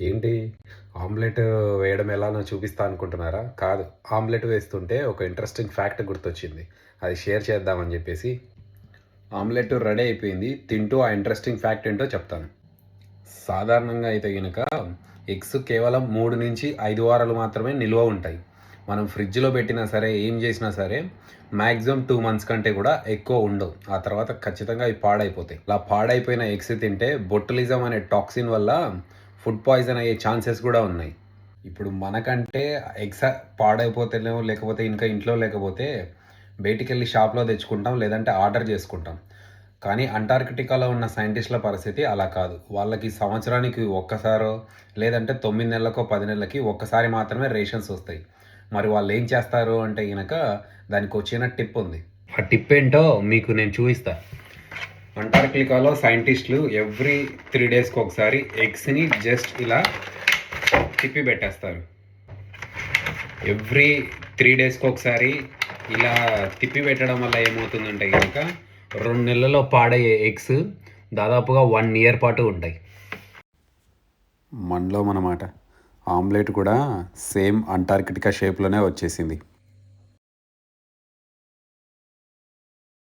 ఏంటి ఆమ్లెట్ వేయడం ఎలానో చూపిస్తా అనుకుంటున్నారా? కాదు. ఆమ్లెట్ వేస్తుంటే ఒక ఇంట్రెస్టింగ్ ఫ్యాక్ట్ గుర్తొచ్చింది. అది షేర్ చేద్దామని చెప్పేసి. ఆమ్లెట్ రెడీ అయిపోయింది. తింటూ ఆ ఇంట్రెస్టింగ్ ఫ్యాక్ట్ ఏంటో చెప్తాను. సాధారణంగా అయితే గనక ఎగ్స్ కేవలం 3-5 వారాలు మాత్రమే నిల్వ ఉంటాయి. మనం ఫ్రిడ్జ్‌లో పెట్టినా సరే, ఏం చేసినా సరే మాక్సిమం 2 మంత్స్ కంటే కూడా ఎక్కువ ఉండవు. ఆ తర్వాత ఖచ్చితంగా అవి పాడైపోతాయి. అలా పాడైపోయిన ఎగ్స్ తింటే బొటులిజం అనే టాక్సిన్ వల్ల ఫుడ్ పాయిజన్ అయ్యే ఛాన్సెస్ కూడా ఉన్నాయి. ఇప్పుడు మనకంటే ఎగ్స్ పాడైపోతేనో లేకపోతే ఇంకా ఇంట్లో లేకపోతే బయటికెళ్ళి షాప్‌లో తెచ్చుకుంటాం. లేదంటే ఆర్డర్ చేసుకుంటాం. కానీ అంటార్కిటికాలో ఉన్న సైంటిస్టుల పరిస్థితి అలా కాదు. వాళ్ళకి సంవత్సరానికి ఒక్కసారో లేదంటే 9 నెలలకో, 10 నెలలకి ఒక్కసారి మాత్రమే రేషన్స్ వస్తాయి. మరి వాళ్ళేం చేస్తారు అంటే గనక దానికో చిన్న టిప్ ఉంది. ఆ టిప్ ఏంటో మీకు నేను చూపిస్తా. అంటార్క్టికాలో సైంటిస్టులు ఎవ్రీ 3 డేస్‌కి ఒకసారి ఎగ్స్‌ని జస్ట్ ఇలా తిప్పి పెట్టేస్తారు. ఎవ్రీ 3 డేస్‌కి ఒకసారి ఇలా తిప్పి పెట్టడం వల్ల ఏమవుతుందంటే గనక 2 నెలల్లో పాడయ్యే ఎగ్స్ దాదాపుగా 1 ఇయర్ పాటు ఉంటాయి. మనలో మనమాట ఆమ్లెట్ కూడా సేమ్ అంటార్కిటికా షేప్‌లోనే వచ్చేసింది.